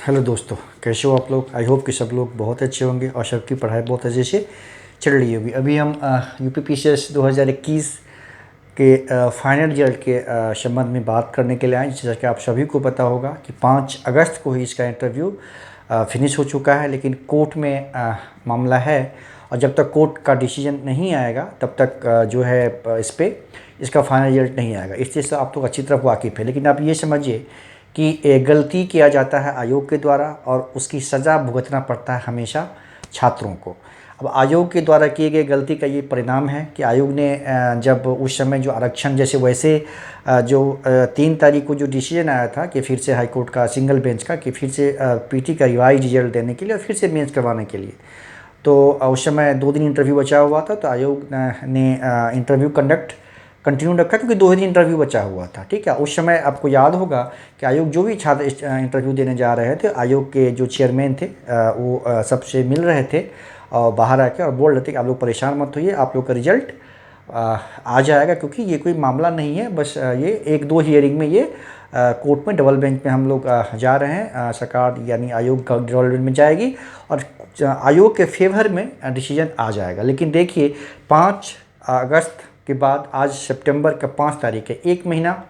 Hello दोस्तों, कैसे हो आप लोग। आई होप कि सब लोग बहुत अच्छे होंगे और सबकी पढ़ाई बहुत अच्छे से चल रही होगी। अभी हम यूपी पीसीएस 2021 के फाइनल रिजल्ट के संबंध में बात करने के लिए आए। जैसा कि आप सभी को पता होगा कि 5 अगस्त को ही इसका इंटरव्यू फिनिश हो चुका है, लेकिन कोर्ट में मामला है और जब तक कोर्ट का डिसीजन नहीं आएगा तब तक जो है इसका फाइनल रिजल्ट नहीं आएगा। इस चीज़ से आप लोग अच्छी तरह वाकिफ़ है। लेकिन आप ये समझिए कि गलती किया जाता है आयोग के द्वारा और उसकी सज़ा भुगतना पड़ता है हमेशा छात्रों को। अब आयोग के द्वारा किए गए गलती का ये परिणाम है कि आयोग ने जब उस समय जो आरक्षण जैसे वैसे जो 3 तारीख को जो डिसीजन आया था कि फिर से हाईकोर्ट का सिंगल बेंच का कि फिर से पीटी का रिवाइज रिजल्ट देने के लिए और फिर से मेंस करवाने के लिए, तो उस समय 2 दिन इंटरव्यू बचा हुआ था। तो आयोग ने इंटरव्यू कंटिन्यू रखा क्योंकि 2 ही दिन इंटरव्यू बचा हुआ था। ठीक है, उस समय आपको याद होगा कि आयोग जो भी छात्र इंटरव्यू देने जा रहे थे, आयोग के जो चेयरमैन थे वो सबसे मिल रहे थे और बाहर आके और बोल रहे थे कि आप लोग परेशान मत होइए, आप लोग का रिजल्ट आ जाएगा, क्योंकि ये कोई मामला नहीं है, बस ये 1-2 हियरिंग में ये कोर्ट में डबल बेंच में हम लोग जा रहे हैं। सरकार यानी आयोग का डबल बेंच में जाएगी और आयोग के फेवर में डिसीजन आ जाएगा। लेकिन देखिए 5 अगस्त के बाद आज सितंबर का 5 तारीख है, 1 महीना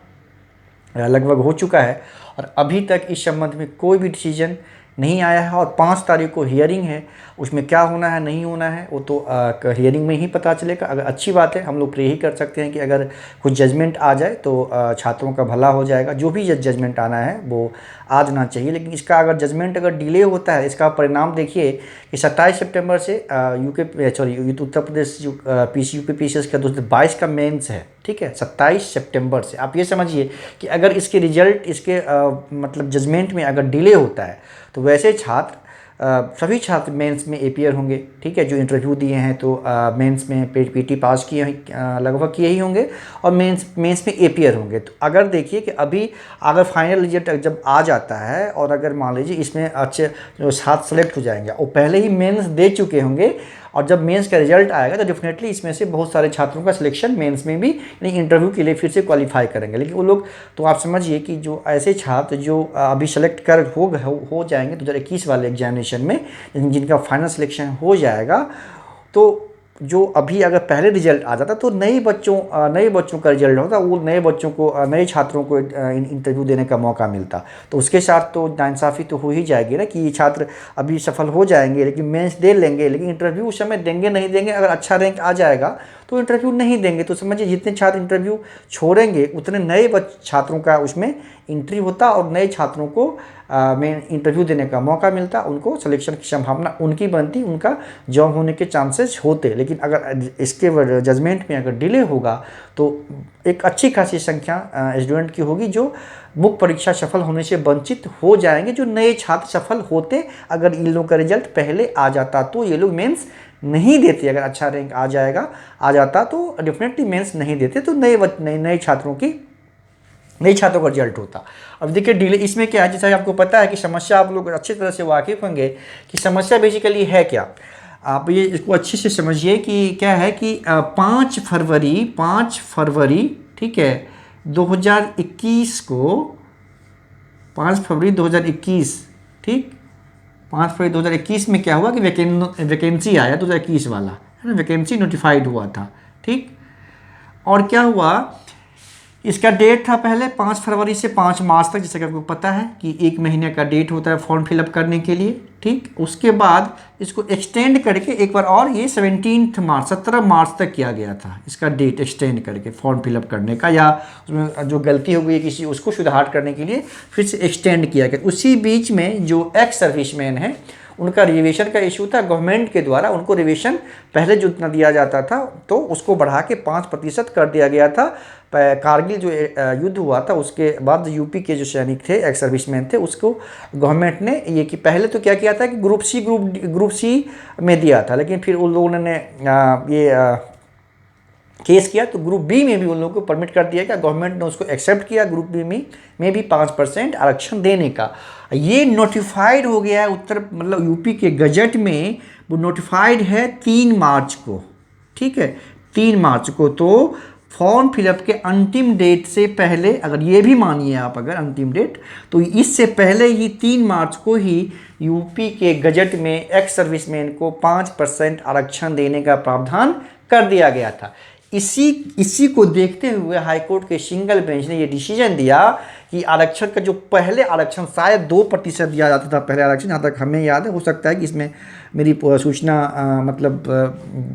लगभग हो चुका है और अभी तक इस संबंध में कोई भी डिसीजन नहीं आया है। और 5 तारीख को हियरिंग है, उसमें क्या होना है नहीं होना है वो तो हियरिंग में ही पता चलेगा। अगर अच्छी बात है, हम लोग प्रे ही कर सकते हैं कि अगर कुछ जजमेंट आ जाए तो छात्रों का भला हो जाएगा। जो भी जजमेंट आना है वो आ जाना चाहिए। लेकिन इसका अगर जजमेंट अगर डिले होता है, इसका परिणाम देखिए कि 27 सितंबर से उत्तर प्रदेश जो यूपी पीसीएस का 2022 का मेंस है, ठीक है, 27 सितंबर से। आप ये समझिए कि अगर इसके रिजल्ट इसके मतलब जजमेंट में अगर डिले होता है तो वैसे छात्र सभी छात्र मेंस में एपीयर होंगे। ठीक है, जो इंटरव्यू दिए हैं तो मेंस में पीटी पास किए लगभग किए ही होंगे और मेंस में एपीयर होंगे। तो अगर देखिए कि अभी अगर फाइनल रिजल्ट जब आ जाता है और अगर मान लीजिए इसमें अच्छे जो छात्र सेलेक्ट हो जाएंगे और पहले ही मेंस दे चुके होंगे और जब मेंस का रिजल्ट आएगा तो डेफिनेटली इसमें से बहुत सारे छात्रों का सिलेक्शन मेंस में भी यानी इंटरव्यू के लिए फिर से क्वालिफाई करेंगे। लेकिन वो लोग तो आप समझिए कि जो ऐसे छात्र जो अभी सेलेक्ट कर हो जाएंगे 2021 वाले एग्जामिनेशन में, जिनका फाइनल सिलेक्शन हो जाएगा, तो जो अभी अगर पहले रिजल्ट आ जाता तो नए बच्चों का रिजल्ट होता, वो नए बच्चों को नए छात्रों को इंटरव्यू देने का मौका मिलता। तो उसके साथ तो नाइंसाफ़ी तो हो ही जाएगी ना कि ये छात्र अभी सफल हो जाएंगे लेकिन मेंस दे लेंगे, लेकिन इंटरव्यू उस समय देंगे नहीं देंगे। अगर अच्छा रैंक आ जाएगा तो इंटरव्यू नहीं देंगे। तो समझिए जितने छात्र इंटरव्यू छोड़ेंगे उतने नए छात्रों का उसमें एंट्री होता और नए छात्रों को में इंटरव्यू देने का मौका मिलता, उनको सिलेक्शन की संभावना उनकी बनती, उनका जॉब होने के चांसेस होते। लेकिन अगर इसके जजमेंट में अगर डिले होगा तो एक अच्छी खासी संख्या स्टूडेंट की होगी जो मुख्य परीक्षा सफल होने से वंचित हो जाएंगे। जो नए छात्र सफल होते, अगर इन लोगों का रिजल्ट पहले आ जाता तो ये लोग मेंस नहीं देते। अगर अच्छा रैंक आ जाता तो डेफिनेटली मेंस नहीं देते, तो नए छात्रों का रिजल्ट होता। अब देखिए डिले इसमें क्या है, जैसा आपको पता है कि समस्या आप लोग अच्छी तरह से वाकिफ़ होंगे कि समस्या बेसिकली है क्या। आप ये इसको अच्छे से समझिए कि क्या है कि 5 फरवरी ठीक है 2021 को 5 फरवरी 2021 ठीक 5 फरवरी 2021 में क्या हुआ कि वैकेंसी आया 2021 वाला है ना, वैकेंसी नोटिफाइड हुआ था। ठीक, और क्या हुआ, इसका डेट था पहले 5 फरवरी से 5 मार्च तक, जैसे कि आपको पता है कि 1 महीने का डेट होता है फॉर्म फिलअप करने के लिए। ठीक, उसके बाद इसको एक्सटेंड करके एक बार और ये 17 मार्च तक किया गया था। इसका डेट एक्सटेंड करके फॉर्म फिलअप करने का या उसमें जो गलती हो गई किसी उसको सुधार करने के लिए फिर से एक्सटेंड किया गया। उसी बीच में जो एक्स सर्विसमैन है उनका रिजर्वेशन का इशू था, गवर्नमेंट के द्वारा उनको रिजर्वेशन पहले जो इतना दिया जाता था तो उसको बढ़ा के 5% कर दिया गया था। कारगिल जो युद्ध हुआ था उसके बाद यूपी के जो सैनिक थे, एक्स सर्विसमैन थे, उसको गवर्नमेंट ने ये कि पहले तो क्या किया था कि ग्रुप सी में दिया था, लेकिन फिर उन लोगों ने केस किया तो ग्रुप बी में भी उन लोगों को परमिट कर दिया गया। गवर्नमेंट ने उसको एक्सेप्ट किया ग्रुप बी में भी 5% आरक्षण देने का। ये नोटिफाइड हो गया है मतलब यूपी के गजट में वो नोटिफाइड है 3 मार्च को। ठीक है, 3 मार्च को। तो फॉर्म फिलअप के अंतिम डेट से पहले, अगर ये भी मानिए आप अगर अंतिम डेट, तो इससे पहले ही 3 मार्च को ही यूपी के गजट में एक्स सर्विसमैन को 5% आरक्षण देने का प्रावधान कर दिया गया था। इसी को देखते हुए हाईकोर्ट के सिंगल बेंच ने ये डिसीजन दिया कि आरक्षण का जो पहले आरक्षण शायद 2% दिया जाता था पहले आरक्षण, जहाँ तक हमें याद है, हो सकता है कि इसमें मेरी सूचना मतलब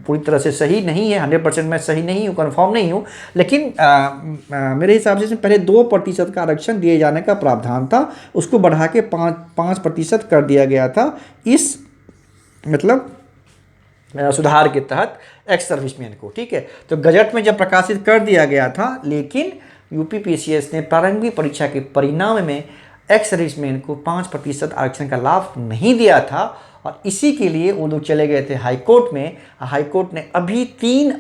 पूरी तरह से सही नहीं है, 100% मैं सही नहीं हूँ, कन्फर्म नहीं हूँ, लेकिन मेरे हिसाब से इसमें पहले 2% का आरक्षण दिए जाने का प्रावधान था, उसको बढ़ा के 5% कर दिया गया था इस मतलब सुधार के तहत एक्स सर्विसमैन को। ठीक है, तो गजट में जब प्रकाशित कर दिया गया था, लेकिन यूपी पीसीएस ने प्रारंभिक परीक्षा के परिणाम में एक्स सर्विसमैन को 5% आरक्षण का लाभ नहीं दिया था, और इसी के लिए वो लोग चले गए थे हाईकोर्ट में। हाईकोर्ट ने अभी 3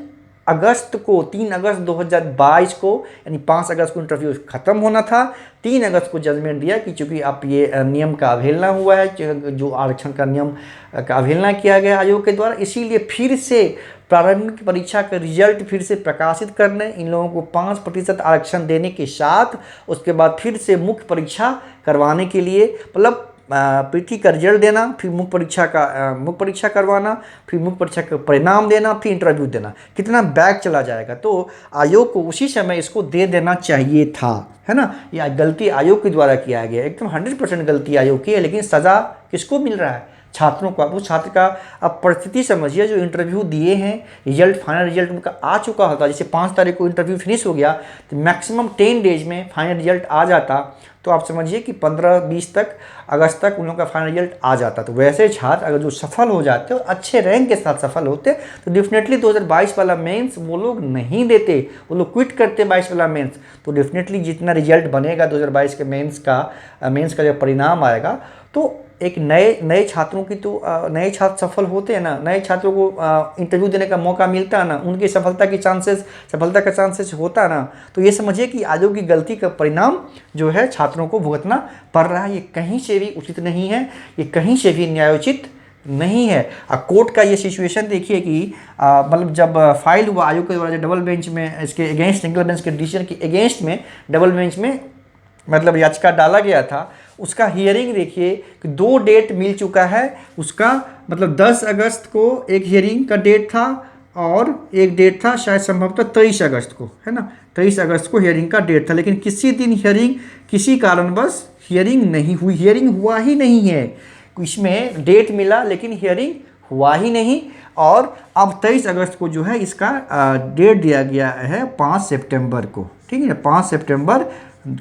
अगस्त 2022 को, यानी 5 अगस्त को इंटरव्यू ख़त्म होना था, 3 अगस्त को जजमेंट दिया कि चूँकि आप ये नियम का अवहेलना हुआ है, जो आरक्षण का नियम का अवहेलना किया गया आयोग के द्वारा, इसीलिए फिर से प्रारंभिक परीक्षा का रिजल्ट फिर से प्रकाशित करने, इन लोगों को 5% आरक्षण देने के साथ उसके बाद फिर से मुख्य परीक्षा करवाने के लिए, मतलब पीटी का रिजल्ट देना, फिर मुख्य परीक्षा करवाना, फिर मुख्य परीक्षा का परिणाम देना, फिर इंटरव्यू देना, कितना बैक चला जाएगा। तो आयोग को उसी समय इसको दे देना चाहिए था, है ना। यह गलती आयोग के द्वारा किया गया, एकदम 100% गलती आयोग की है, लेकिन सज़ा किसको मिल रहा है? छात्रों को। अब उस छात्र का अब परिस्थिति समझिए, जो इंटरव्यू दिए हैं, रिजल्ट फाइनल रिजल्ट उनका आ चुका होता, जैसे 5 तारीख को इंटरव्यू फिनिश हो गया, तो मैक्सिमम 10 डेज में फाइनल रिजल्ट आ जाता, तो आप समझिए कि 15-20 अगस्त तक उन लोगों का फाइनल रिजल्ट आ जाता। तो वैसे छात्र अगर जो सफल हो जाते और अच्छे रैंक के साथ सफल होते, तो डेफिनेटली 2022 वाला मेंस वो लोग नहीं देते, वो लोग क्विट करते 22 वाला मेंस। तो डेफिनेटली जितना रिजल्ट बनेगा 2022 के मेंस का जब परिणाम आएगा, तो एक नए छात्रों की, तो नए छात्र सफल होते हैं ना, नए छात्रों को इंटरव्यू देने का मौका मिलता है ना, उनकी सफलता का चांसेस होता है ना। तो ये समझिए कि आयोग की गलती का परिणाम जो है छात्रों को भुगतना पड़ रहा है। ये कहीं से भी उचित नहीं है, ये कहीं से भी न्यायोचित नहीं है। कोर्ट का ये सिचुएशन देखिए कि मतलब जब फाइल हुआ आयोग के द्वारा, डबल बेंच में इसके अगेंस्ट, सिंगल बेंच के डिसीजन के अगेंस्ट में डबल बेंच में मतलब याचिका डाला गया था, उसका हियरिंग देखिए कि 2 डेट मिल चुका है उसका, मतलब 10 अगस्त को एक हियरिंग का डेट था, और एक डेट था शायद संभवतः 23 अगस्त को, है ना, 23 अगस्त को हियरिंग का डेट था, लेकिन किसी दिन हियरिंग, किसी कारणवश हियरिंग नहीं हुई, हियरिंग हुआ ही नहीं है। इसमें डेट मिला लेकिन हियरिंग हुआ ही नहीं, और अब 23 अगस्त को जो है इसका डेट दिया गया है 5 सितंबर को। ठीक है, 5 सितंबर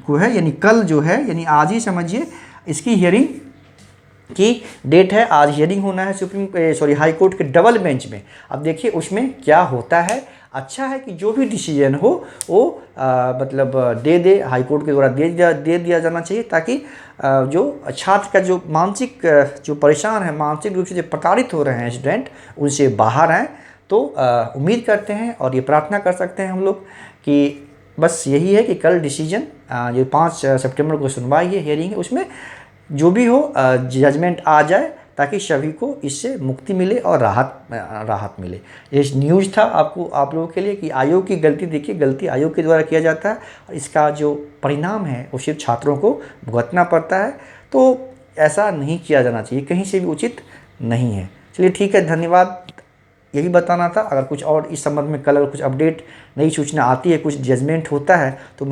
को है, यानी कल जो है, यानी आज ही समझिए इसकी हियरिंग की डेट है, आज हियरिंग होना है हाई कोर्ट के डबल बेंच में। अब देखिए उसमें क्या होता है। अच्छा है कि जो भी डिसीजन हो वो मतलब दे हाई कोर्ट के द्वारा दे दिया जाना चाहिए, ताकि जो छात्र का जो मानसिक जो परेशान है, मानसिक रूप से जो प्रताड़ित हो रहे हैं स्टूडेंट, उनसे बाहर आएँ। तो उम्मीद करते हैं और ये प्रार्थना कर सकते हैं हम लोग कि बस यही है कि कल डिसीजन, जो 5 सितंबर को सुनवाई है, हियरिंग है, उसमें जो भी हो जजमेंट आ जाए, ताकि सभी को इससे मुक्ति मिले और राहत मिले। ये न्यूज़ था आप लोगों के लिए कि आयोग की गलती, देखिए गलती आयोग के द्वारा किया जाता है, और इसका जो परिणाम है वो सिर्फ छात्रों को भुगतना पड़ता है। तो ऐसा नहीं किया जाना चाहिए, कहीं से भी उचित नहीं है। चलिए ठीक है, धन्यवाद। यही बताना था। अगर कुछ और इस संबंध में कल अगर कुछ अपडेट, नई सूचना आती है, कुछ जजमेंट होता है, तो